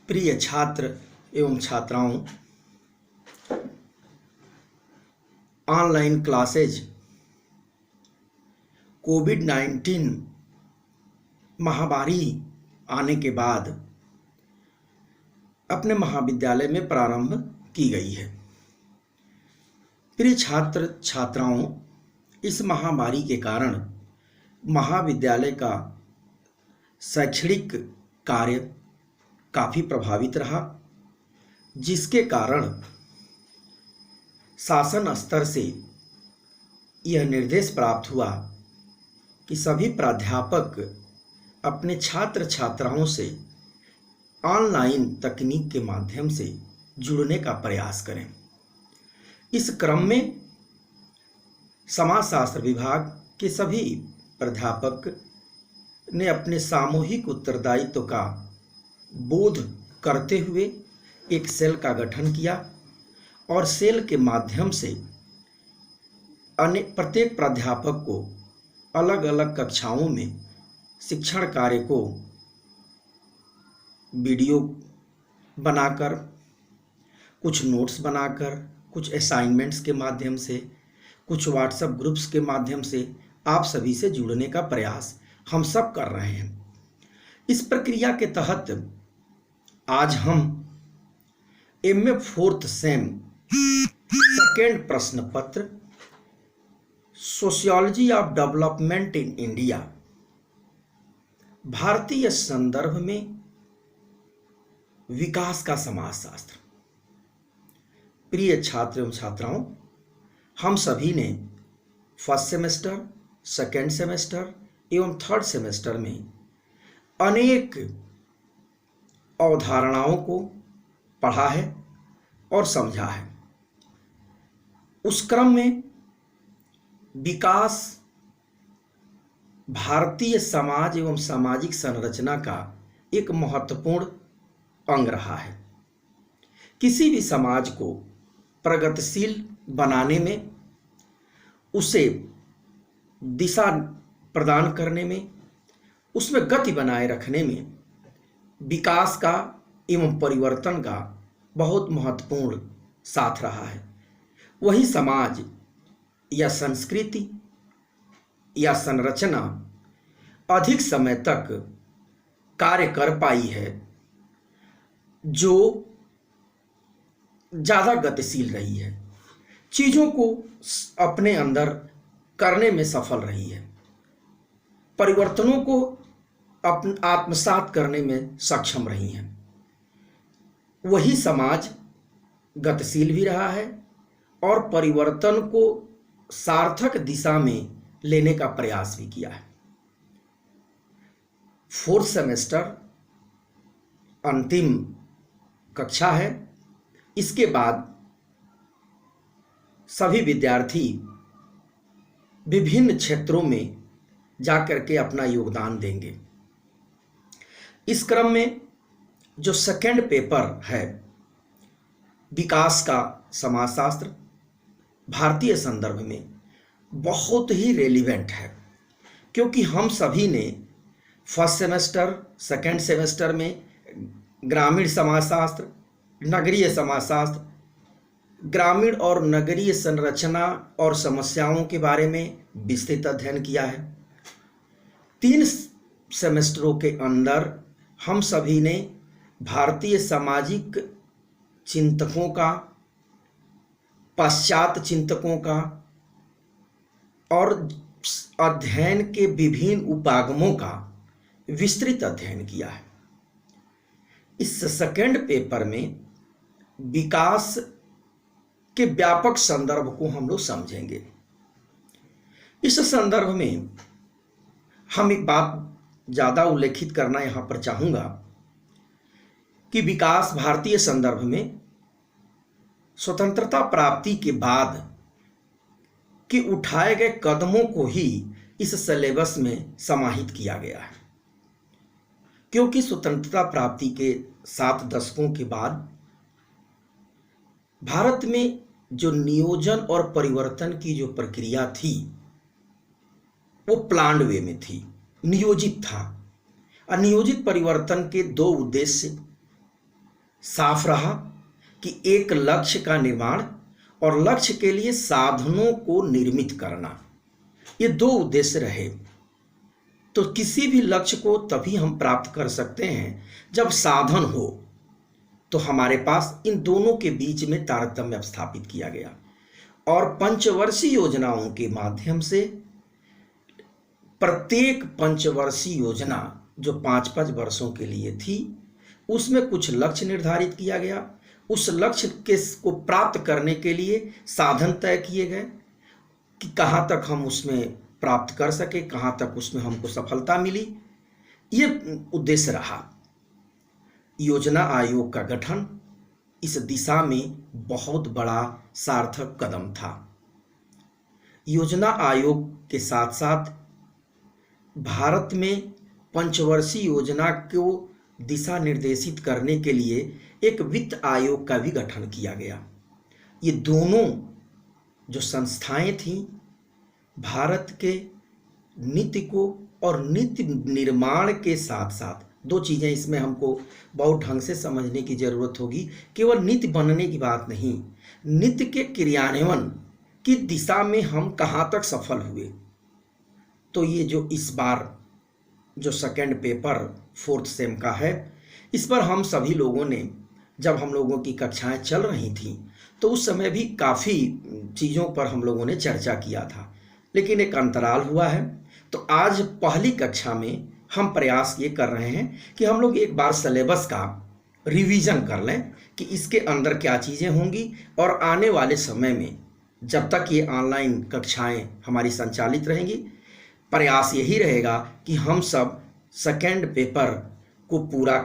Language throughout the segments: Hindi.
प्रिय छात्र एवं छात्राओं, ऑनलाइन क्लासेज कोविड-19 महामारी आने के बाद अपने महाविद्यालय में प्रारंभ की गई है। प्रिय छात्र छात्राओं, इस महामारी के कारण महाविद्यालय का शैक्षणिक कार्य काफ़ी प्रभावित रहा, जिसके कारण शासन स्तर से यह निर्देश प्राप्त हुआ कि सभी प्राध्यापक अपने छात्र छात्राओं से ऑनलाइन तकनीक के माध्यम से जुड़ने का प्रयास करें। इस क्रम में समाजशास्त्र विभाग के सभी प्राध्यापक ने अपने सामूहिक उत्तरदायित्व का बोध करते हुए एक सेल का गठन किया और सेल के माध्यम से प्रत्येक प्राध्यापक को अलग अलग कक्षाओं में शिक्षण कार्य को वीडियो बनाकर, कुछ नोट्स बनाकर, कुछ असाइनमेंट्स के माध्यम से, कुछ व्हाट्सएप ग्रुप्स के माध्यम से आप सभी से जुड़ने का प्रयास हम सब कर रहे हैं। इस प्रक्रिया के तहत आज हम MA 4th सेम सेकेंड प्रश्न पत्र sociology of development in India, भारतीय संदर्भ में विकास का समाजशास्त्र। प्रिय छात्र एवं छात्राओं, हम सभी ने फर्स्ट सेमेस्टर, सेकेंड सेमेस्टर एवं थर्ड सेमेस्टर में अनेक अवधारणाओं को पढ़ा है और समझा है। उस क्रम में विकास भारतीय समाज एवं सामाजिक संरचना का एक महत्वपूर्ण अंग रहा है। किसी भी समाज को प्रगतिशील बनाने में, उसे दिशा प्रदान करने में, उसमें गति बनाए रखने में विकास का एवं परिवर्तन का बहुत महत्वपूर्ण साथ रहा है। वही समाज या संस्कृति या संरचना अधिक समय तक कार्य कर पाई है, जो ज़्यादा गतिशील रही है, चीज़ों को अपने अंदर करने में सफल रही है, परिवर्तनों को आत्मसात करने में सक्षम रही हैं। वही समाज गतिशील भी रहा है और परिवर्तन को सार्थक दिशा में लेने का प्रयास भी किया है। फोर्थ सेमेस्टर अंतिम कक्षा है। इसके बाद सभी विद्यार्थी विभिन्न क्षेत्रों में जाकर के अपना योगदान देंगे। इस क्रम में जो सेकेंड पेपर है विकास का समाजशास्त्र, भारतीय संदर्भ में बहुत ही रेलिवेंट है, क्योंकि हम सभी ने फर्स्ट सेमेस्टर, सेकेंड सेमेस्टर में ग्रामीण समाजशास्त्र, नगरीय समाजशास्त्र, ग्रामीण और नगरीय संरचना और समस्याओं के बारे में विस्तृत अध्ययन किया है। 3 सेमेस्टरों के अंदर हम सभी ने भारतीय सामाजिक चिंतकों का, पाश्चात्य चिंतकों का और अध्ययन के विभिन्न उपागमों का विस्तृत अध्ययन किया है। इस सेकेंड पेपर में विकास के व्यापक संदर्भ को हम लोग समझेंगे। इस संदर्भ में हम एक बात ज़्यादा उल्लेखित करना यहाँ पर चाहूँगा कि विकास भारतीय संदर्भ में स्वतंत्रता प्राप्ति के बाद के उठाए गए कदमों को ही इस सिलेबस में समाहित किया गया है, क्योंकि स्वतंत्रता प्राप्ति के 7 दशकों के बाद भारत में जो नियोजन और परिवर्तन की जो प्रक्रिया थी वो प्लान्ड वे में थी, नियोजित था। अनियोजित परिवर्तन के 2 उद्देश्य साफ रहा कि एक लक्ष्य का निर्माण और लक्ष्य के लिए साधनों को निर्मित करना, ये दो उद्देश्य रहे। तो किसी भी लक्ष्य को तभी हम प्राप्त कर सकते हैं जब साधन हो। तो हमारे पास इन दोनों के बीच में तारतम्य स्थापित किया गया और पंचवर्षीय योजनाओं के माध्यम से प्रत्येक पंचवर्षीय योजना जो 5-5 वर्षों के लिए थी, उसमें कुछ लक्ष्य निर्धारित किया गया। उस लक्ष्य को प्राप्त करने के लिए साधन तय किए गए कि कहाँ तक हम उसमें प्राप्त कर सके, कहाँ तक उसमें हमको सफलता मिली। ये उद्देश्य रहा। योजना आयोग का गठन इस दिशा में बहुत बड़ा सार्थक कदम था। योजना आयोग के साथ साथ भारत में पंचवर्षीय योजना को दिशा निर्देशित करने के लिए एक वित्त आयोग का भी गठन किया गया। ये दोनों जो संस्थाएं थीं, भारत के नीति को और नीति निर्माण के साथ साथ, दो चीज़ें इसमें हमको बहुत ढंग से समझने की ज़रूरत होगी। केवल नीति बनने की बात नहीं, नीति के क्रियान्वयन की दिशा में हम कहाँ तक सफल हुए। तो ये जो इस बार जो सेकंड पेपर 4th सेम का है, इस पर हम सभी लोगों ने, जब हम लोगों की कक्षाएं चल रही थीं, तो उस समय भी काफ़ी चीज़ों पर हम लोगों ने चर्चा किया था, लेकिन एक अंतराल हुआ है। तो आज पहली कक्षा में हम प्रयास ये कर रहे हैं कि हम लोग एक बार सिलेबस का रिवीजन कर लें कि इसके अंदर क्या चीज़ें होंगी, और आने वाले समय में जब तक ये ऑनलाइन कक्षाएं हमारी संचालित रहेंगी, प्रयास यही रहेगा कि हम सब सेकंड पेपर को पूरा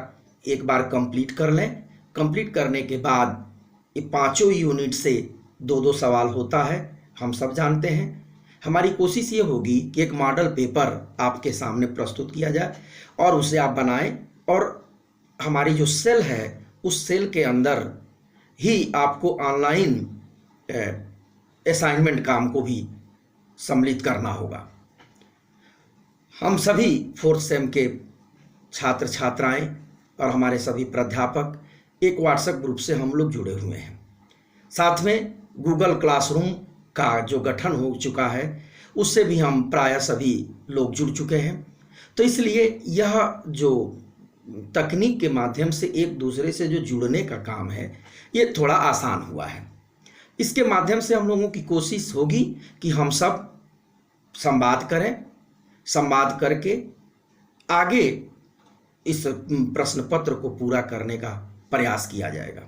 एक बार कंप्लीट कर लें। कंप्लीट करने के बाद ये 5 यूनिट से 2-2 सवाल होता है, हम सब जानते हैं। हमारी कोशिश ये होगी कि एक मॉडल पेपर आपके सामने प्रस्तुत किया जाए और उसे आप बनाएं, और हमारी जो सेल है उस सेल के अंदर ही आपको ऑनलाइन असाइनमेंट काम को भी सम्मिलित करना होगा। हम सभी 4th सेम के छात्र छात्राएं और हमारे सभी प्राध्यापक एक व्हाट्सएप ग्रुप से हम लोग जुड़े हुए हैं। साथ में गूगल क्लासरूम का जो गठन हो चुका है, उससे भी हम प्रायः सभी लोग जुड़ चुके हैं। तो इसलिए यह जो तकनीक के माध्यम से एक दूसरे से जो जुड़ने का काम है, ये थोड़ा आसान हुआ है। इसके माध्यम से हम लोगों की कोशिश होगी कि हम सब संवाद करें, संवाद करके आगे इस प्रश्न पत्र को पूरा करने का प्रयास किया जाएगा।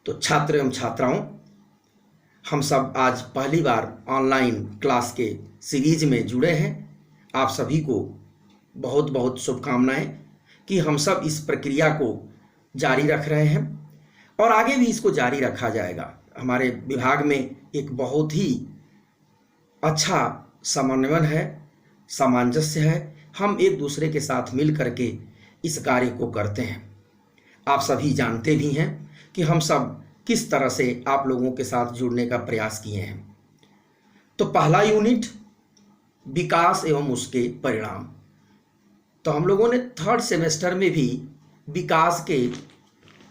तो छात्र एवं छात्राओं, हम सब आज पहली बार ऑनलाइन क्लास के सीरीज में जुड़े हैं। आप सभी को बहुत बहुत शुभकामनाएं कि हम सब इस प्रक्रिया को जारी रख रहे हैं और आगे भी इसको जारी रखा जाएगा। हमारे विभाग में एक बहुत ही अच्छा समन्वय है, सामंजस्य है। हम एक दूसरे के साथ मिल करके इस कार्य को करते हैं। आप सभी जानते भी हैं कि हम सब किस तरह से आप लोगों के साथ जुड़ने का प्रयास किए हैं। तो पहला यूनिट विकास एवं उसके परिणाम। तो हम लोगों ने 3rd सेमेस्टर में भी विकास के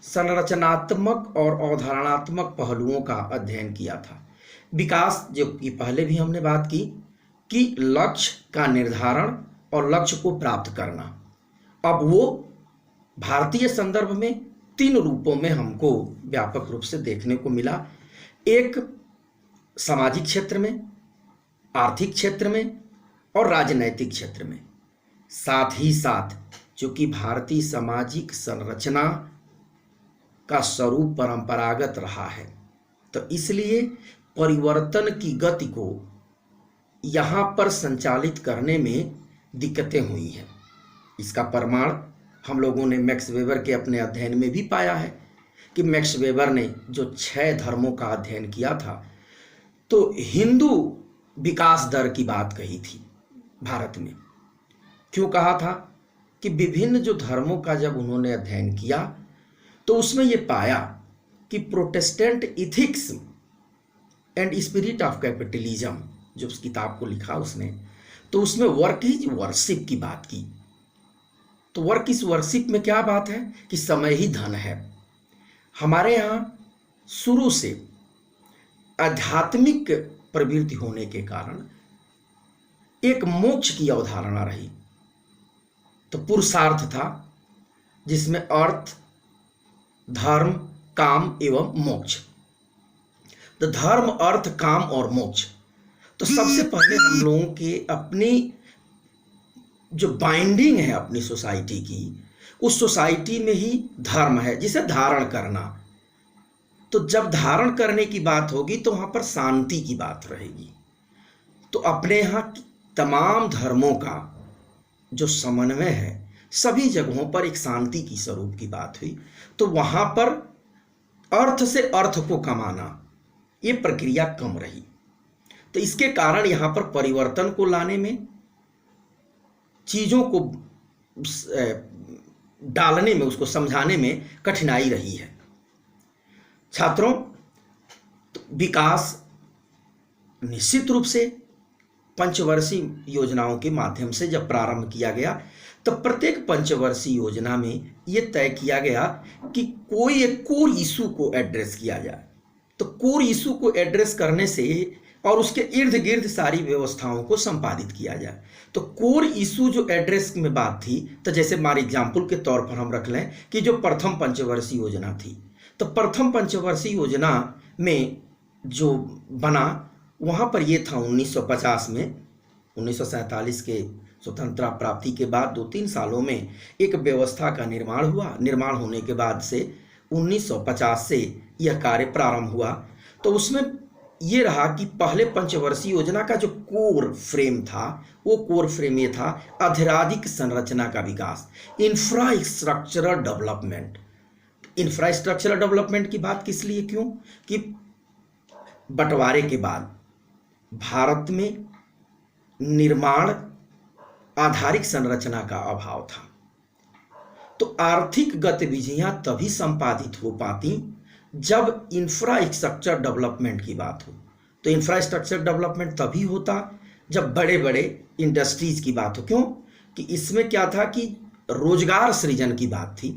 संरचनात्मक और अवधारणात्मक पहलुओं का अध्ययन किया था। विकास, जो कि पहले भी हमने बात की कि लक्ष्य का निर्धारण और लक्ष्य को प्राप्त करना। अब वो भारतीय संदर्भ में 3 रूपों में हमको व्यापक रूप से देखने को मिला। एक सामाजिक क्षेत्र में, आर्थिक क्षेत्र में और राजनैतिक क्षेत्र में। साथ ही साथ चूंकि भारतीय सामाजिक संरचना का स्वरूप परंपरागत रहा है, तो इसलिए परिवर्तन की गति को यहाँ पर संचालित करने में दिक्कतें हुई हैं। इसका प्रमाण हम लोगों ने मैक्स वेबर के अपने अध्ययन में भी पाया है कि मैक्स वेबर ने जो 6 धर्मों का अध्ययन किया था, तो हिंदू विकास दर की बात कही थी भारत में। क्यों कहा था कि विभिन्न जो धर्मों का जब उन्होंने अध्ययन किया, तो उसमें ये पाया कि Protestant ethics and spirit of capitalism, जो उस किताब को लिखा उसने, तो उसमें वर्क इज वर्शिप की बात की। तो वर्क इज वर्शिप में क्या बात है कि समय ही धन है। हमारे यहाँ शुरू से आध्यात्मिक प्रवृत्ति होने के कारण एक मोक्ष की अवधारणा रही। तो पुरुषार्थ था जिसमें अर्थ, धर्म, काम एवं मोक्ष। तो धर्म, अर्थ, काम और मोक्ष। तो सबसे पहले हम लोगों के अपनी जो बाइंडिंग है अपनी सोसाइटी की, उस सोसाइटी में ही धर्म है जिसे धारण करना। तो जब धारण करने की बात होगी तो वहां पर शांति की बात रहेगी। तो अपने यहाँ तमाम धर्मों का जो समन्वय है, सभी जगहों पर एक शांति की स्वरूप की बात हुई। तो वहां पर अर्थ से अर्थ को कमाना, ये प्रक्रिया कम रही। तो इसके कारण यहां पर परिवर्तन को लाने में, चीजों को डालने में, उसको समझाने में कठिनाई रही है। छात्रों, विकास निश्चित रूप से पंचवर्षीय योजनाओं के माध्यम से जब प्रारंभ किया गया, तो प्रत्येक पंचवर्षीय योजना में यह तय किया गया कि कोई एक कोर इशू को एड्रेस किया जाए। तो कोर इशू को एड्रेस करने से और उसके इर्द गिर्द सारी व्यवस्थाओं को संपादित किया जाए। तो कोर इशू जो एड्रेस में बात थी, तो जैसे हमारे एग्जाम्पल के तौर पर हम रख लें कि जो प्रथम पंचवर्षीय योजना थी, तो प्रथम पंचवर्षीय योजना में जो बना, वहाँ पर ये था 1950 में, 1947 के स्वतंत्रता प्राप्ति के बाद 2-3 सालों में एक व्यवस्था का निर्माण हुआ। निर्माण होने के बाद से 1950 से यह कार्य प्रारंभ हुआ। तो उसमें ये रहा कि पहले पंचवर्षीय योजना का जो कोर फ्रेम था, वो कोर फ्रेम ये था आधारिक संरचना का विकास, इंफ्रास्ट्रक्चरल डेवलपमेंट। इंफ्रास्ट्रक्चरल डेवलपमेंट की बात किस लिए, क्यों कि बंटवारे के बाद भारत में निर्माण आधारिक संरचना का अभाव था। तो आर्थिक गतिविधियां तभी संपादित हो पाती जब इंफ्रास्ट्रक्चर डेवलपमेंट की बात हो। तो इंफ्रास्ट्रक्चर डेवलपमेंट तभी होता जब बड़े बड़े इंडस्ट्रीज की बात हो। क्यों कि इसमें क्या था कि रोजगार सृजन की बात थी।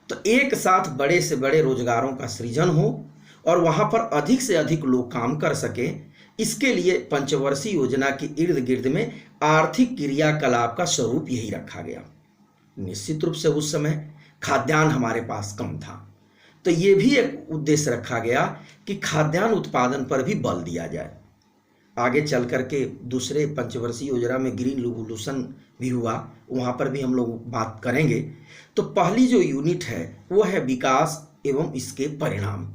तो एक साथ बड़े से बड़े रोजगारों का सृजन हो और वहां पर अधिक से अधिक लोग काम कर सके, इसके लिए पंचवर्षीय योजना के इर्द गिर्द में आर्थिक क्रियाकलाप का स्वरूप यही रखा गया। निश्चित रूप से उस समय खाद्यान्न हमारे पास कम था, तो ये भी एक उद्देश्य रखा गया कि खाद्यान्न उत्पादन पर भी बल दिया जाए। आगे चल करके दूसरे पंचवर्षीय योजना में ग्रीन रिवोल्यूशन भी हुआ, वहाँ पर भी हम लोग बात करेंगे। तो पहली जो यूनिट है वो है विकास एवं इसके परिणाम।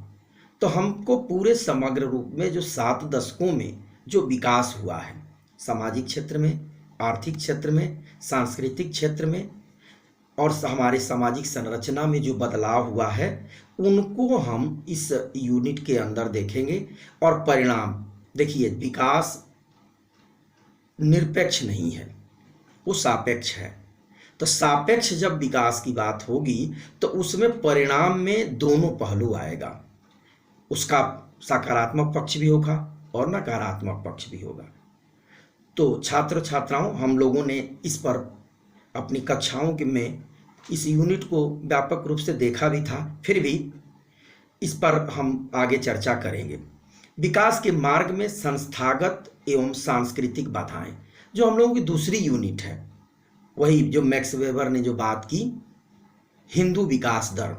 तो हमको पूरे समग्र रूप में जो 7 दशकों में जो विकास हुआ है, सामाजिक क्षेत्र में, आर्थिक क्षेत्र में, सांस्कृतिक क्षेत्र में और हमारे सामाजिक संरचना में जो बदलाव हुआ है, उनको हम इस यूनिट के अंदर देखेंगे। और परिणाम देखिए, विकास निरपेक्ष नहीं है, वो सापेक्ष है। तो सापेक्ष जब विकास की बात होगी तो उसमें परिणाम में दोनों पहलू आएगा, उसका सकारात्मक पक्ष भी होगा और नकारात्मक पक्ष भी होगा। तो छात्र छात्राओं, हम लोगों ने इस पर अपनी कक्षाओं में इस यूनिट को व्यापक रूप से देखा भी था, फिर भी इस पर हम आगे चर्चा करेंगे। विकास के मार्ग में संस्थागत एवं सांस्कृतिक बाधाएं, जो हम लोगों की दूसरी यूनिट है, वही जो मैक्स वेबर ने जो बात की, हिंदू विकास दर।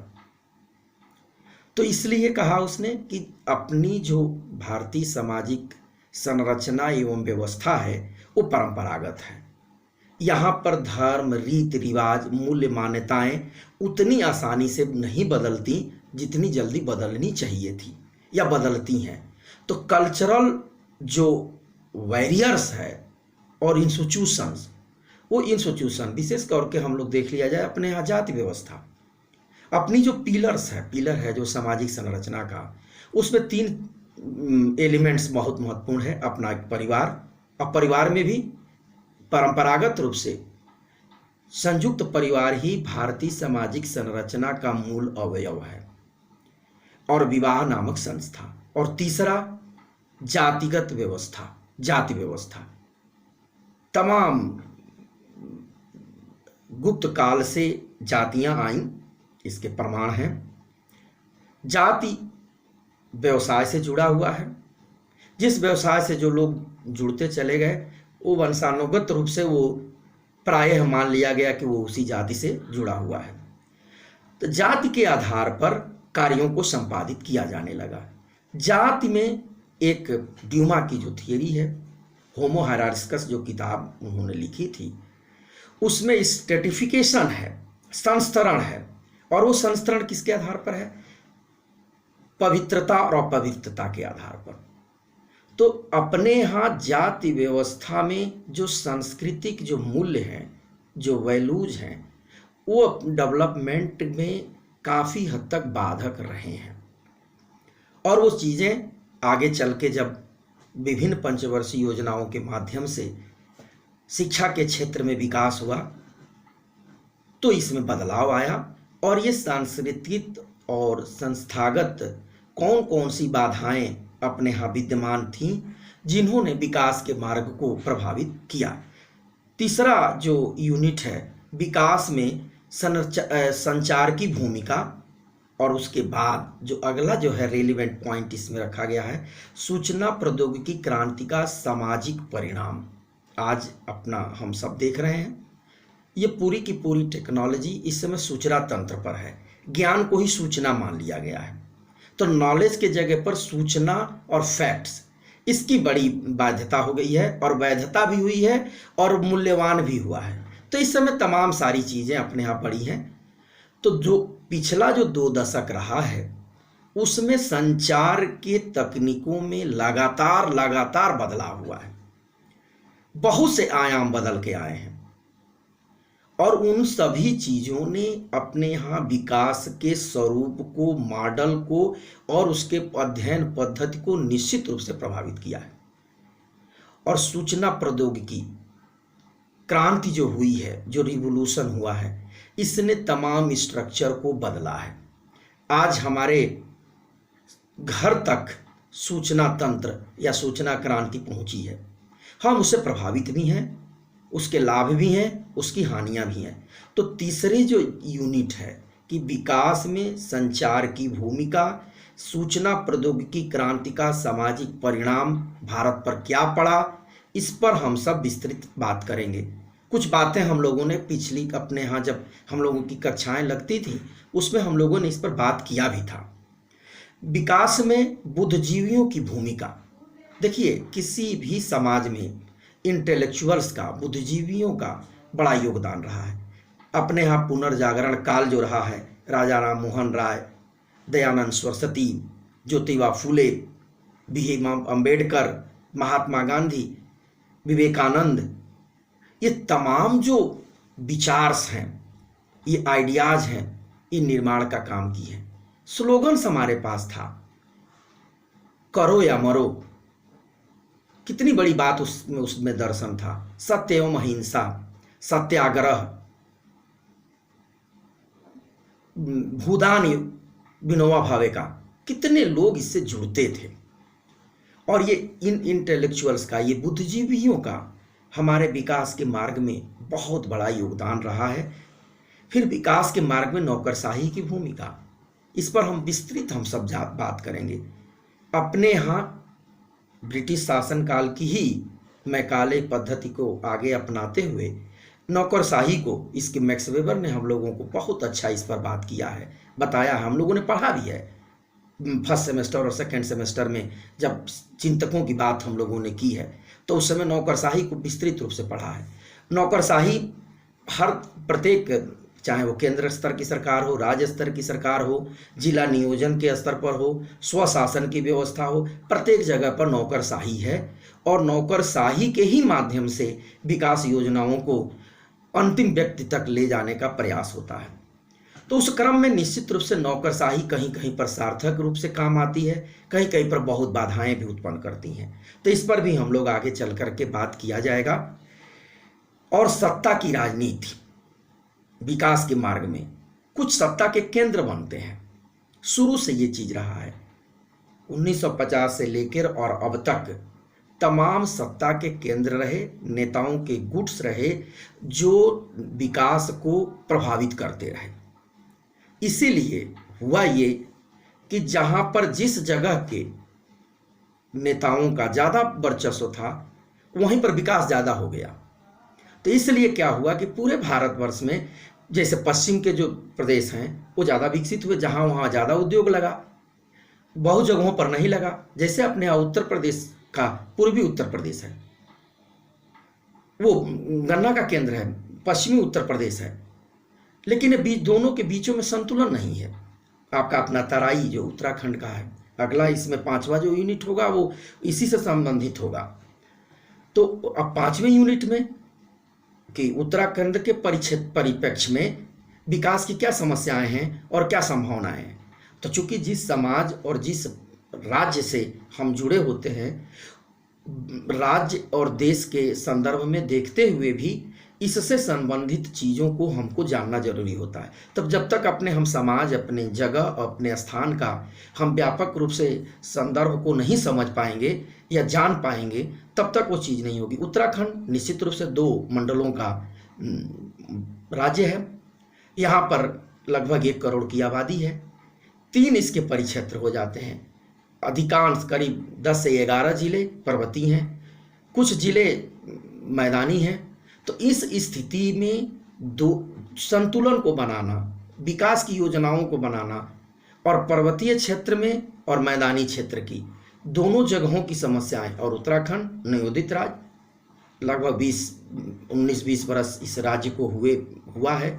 तो इसलिए कहा उसने कि अपनी जो भारतीय सामाजिक संरचना एवं व्यवस्था है वो परंपरागत है। यहाँ पर धर्म, रीति रिवाज, मूल्य, मान्यताएं उतनी आसानी से नहीं बदलती जितनी जल्दी बदलनी चाहिए थी या बदलती हैं। तो कल्चरल जो वैरियर्स है और इंस्टीट्यूशंस, वो इंस्टीट्यूशन विशेष करके हम लोग देख लिया जाए अपने यहाँ जाति व्यवस्था, अपनी जो पिलर्स है, पिलर है जो सामाजिक संरचना का, उसमें 3 एलिमेंट्स बहुत महत्वपूर्ण है। अपना एक परिवार, अब परिवार में भी परंपरागत रूप से संयुक्त परिवार ही भारतीय सामाजिक संरचना का मूल अवयव है, और विवाह नामक संस्था, और तीसरा जातिगत व्यवस्था, जाति व्यवस्था। तमाम गुप्त काल से जातियां आईं, इसके प्रमाण हैं। जाति व्यवसाय से जुड़ा हुआ है। जिस व्यवसाय से जो लोग जुड़ते चले गए वो वंशानुगत रूप से वो प्रायः मान लिया गया कि वो उसी जाति से जुड़ा हुआ है। तो जाति के आधार पर कार्यों को संपादित किया जाने लगा। जाति में एक ड्यूमा की जो थियरी है, होमो हायरार्किकस जो किताब उन्होंने लिखी थी, उसमें स्ट्रेटिफिकेशन है, संस्तरण है। और वो संस्तरण किसके आधार पर है? पवित्रता और अपवित्रता के आधार पर। तो अपने यहाँ जाति व्यवस्था में जो सांस्कृतिक जो मूल्य हैं, जो वैल्यूज हैं, वो डेवलपमेंट में काफ़ी हद तक बाधक रहे हैं। और वो चीज़ें आगे चल के जब विभिन्न पंचवर्षीय योजनाओं के माध्यम से शिक्षा के क्षेत्र में विकास हुआ तो इसमें बदलाव आया। और ये सांस्कृतिक और संस्थागत कौन कौन सी बाधाएं अपने यहाँ विद्यमान थीं जिन्होंने विकास के मार्ग को प्रभावित किया। तीसरा जो यूनिट है विकास में संचार की भूमिका, और उसके बाद जो अगला जो है रेलिवेंट पॉइंट इसमें रखा गया है सूचना प्रौद्योगिकी क्रांति का सामाजिक परिणाम। आज अपना हम सब देख रहे हैं ये पूरी की पूरी टेक्नोलॉजी इस समय सूचना तंत्र पर है। ज्ञान को ही सूचना मान लिया गया है। तो नॉलेज के जगह पर सूचना और फैक्ट्स, इसकी बड़ी बाध्यता हो गई है और वैधता भी हुई है और मूल्यवान भी हुआ है। तो इस समय तमाम सारी चीज़ें अपने यहाँ पड़ी हैं। तो जो पिछला जो 2 दशक रहा है उसमें संचार के तकनीकों में लगातार बदलाव हुआ है। बहुत से आयाम बदल के आए हैं और उन सभी चीज़ों ने अपने यहाँ विकास के स्वरूप को, मॉडल को और उसके अध्ययन पद्धति को निश्चित रूप से प्रभावित किया है। और सूचना प्रौद्योगिकी क्रांति जो हुई है, जो रिवोल्यूशन हुआ है, इसने तमाम स्ट्रक्चर को बदला है। आज हमारे घर तक सूचना तंत्र या सूचना क्रांति पहुंची है। हम उससे प्रभावित भी हैं, उसके लाभ भी हैं, उसकी हानियां भी हैं। तो तीसरी जो यूनिट है कि विकास में संचार की भूमिका, सूचना प्रौद्योगिकी क्रांति का सामाजिक परिणाम भारत पर क्या पड़ा, इस पर हम सब विस्तृत बात करेंगे। कुछ बातें हम लोगों ने पिछली अपने यहाँ जब हम लोगों की कक्षाएं लगती थी उसमें हम लोगों ने इस पर बात किया भी था। विकास में बुद्धिजीवियों की भूमिका। देखिए किसी भी समाज में इंटेलेक्चुअल्स का, बुद्धिजीवियों का बड़ा योगदान रहा है। अपने यहाँ पुनर्जागरण काल जो रहा है, राजा राम मोहन राय, दयानंद सरस्वती, ज्योतिबा फूले, भीम अम्बेडकर, महात्मा गांधी, विवेकानंद, ये तमाम जो विचार्स हैं, ये आइडियाज़ हैं, ये निर्माण का काम किए हैं। स्लोगन्स हमारे पास था, करो या मरो, कितनी बड़ी बात उसमें दर्शन था। सत्य एवं अहिंसा, सत्याग्रह, भूदान विनोबा भावे का, कितने लोग इससे जुड़ते थे। और ये इन इंटेलेक्चुअल्स का, ये बुद्धिजीवियों का हमारे विकास के मार्ग में बहुत बड़ा योगदान रहा है। फिर विकास के मार्ग में नौकरशाही की भूमिका, इस पर हम विस्तृत हम सब बात करेंगे। अपने यहाँ ब्रिटिश शासनकाल की ही मैकाले पद्धति को आगे अपनाते हुए नौकरशाही को, इसके मैक्स वेबर ने हम लोगों को बहुत अच्छा इस पर बात किया है, बताया है, हम लोगों ने पढ़ा भी है। फर्स्ट सेमेस्टर और सेकंड सेमेस्टर में जब चिंतकों की बात हम लोगों ने की है तो उस समय नौकरशाही को विस्तृत रूप से पढ़ा है। नौकरशाही हर प्रत्येक, चाहे वो केंद्र स्तर की सरकार हो, राज्य स्तर की सरकार हो, जिला नियोजन के स्तर पर हो, स्वशासन की व्यवस्था हो, प्रत्येक जगह पर नौकरशाही है। और नौकरशाही के ही माध्यम से विकास योजनाओं को अंतिम व्यक्ति तक ले जाने का प्रयास होता है। तो उस क्रम में निश्चित रूप से नौकरशाही कहीं कहीं पर सार्थक रूप से काम आती है, कहीं कहीं पर बहुत बाधाएं भी उत्पन्न करती हैं। तो इस पर भी हम लोग आगे चल करके बात किया जाएगा। और सत्ता की राजनीति, विकास के मार्ग में कुछ सत्ता के केंद्र बनते हैं, शुरू से ये चीज रहा है। 1950 से लेकर और अब तक तमाम सत्ता के केंद्र रहे, नेताओं के गुट्स रहे जो विकास को प्रभावित करते रहे। इसीलिए हुआ ये कि जहां पर जिस जगह के नेताओं का ज़्यादा वर्चस्व था वहीं पर विकास ज़्यादा हो गया। तो इसलिए क्या हुआ कि पूरे भारतवर्ष में जैसे पश्चिम के जो प्रदेश हैं वो ज़्यादा विकसित हुए, जहाँ वहाँ ज़्यादा उद्योग लगा, बहुत जगहों पर नहीं लगा। जैसे अपने यहाँ उत्तर प्रदेश का पूर्वी उत्तर प्रदेश है, वो गन्ना का केंद्र है, पश्चिमी उत्तर प्रदेश है, लेकिन बीच दोनों के बीचों में संतुलन नहीं है। आपका अपना तराई जो उत्तराखंड का है, अगला इसमें पांचवा जो यूनिट होगा वो इसी से संबंधित होगा। तो अब पांचवें यूनिट में कि उत्तराखंड के परिप्रेक्ष्य में विकास की क्या समस्याएं हैं और क्या संभावनाएं हैं। तो चूंकि जिस समाज और जिस राज्य से हम जुड़े होते हैं, राज्य और देश के संदर्भ में देखते हुए भी इससे संबंधित चीज़ों को हमको जानना जरूरी होता है। तब जब तक अपने हम समाज, अपने जगह, अपने स्थान का हम व्यापक रूप से संदर्भ को नहीं समझ पाएंगे या जान पाएंगे, तब तक वो चीज़ नहीं होगी। उत्तराखंड निश्चित रूप से 2 मंडलों का राज्य है। यहाँ पर लगभग 1 करोड़ की आबादी है। 3 इसके परिक्षेत्र हो जाते हैं। अधिकांश करीब 10 से 11 जिले पर्वतीय हैं, कुछ जिले मैदानी हैं। तो इस स्थिति में संतुलन को बनाना, विकास की योजनाओं को बनाना, और पर्वतीय क्षेत्र में और मैदानी क्षेत्र की दोनों जगहों की समस्याएं, और उत्तराखंड नवोदित राज्य लगभग 19-20 बरस इस राज्य को हुआ है।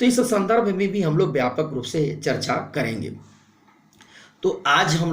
तो इस संदर्भ में भी हम लोग व्यापक रूप से चर्चा करेंगे। तो आज हम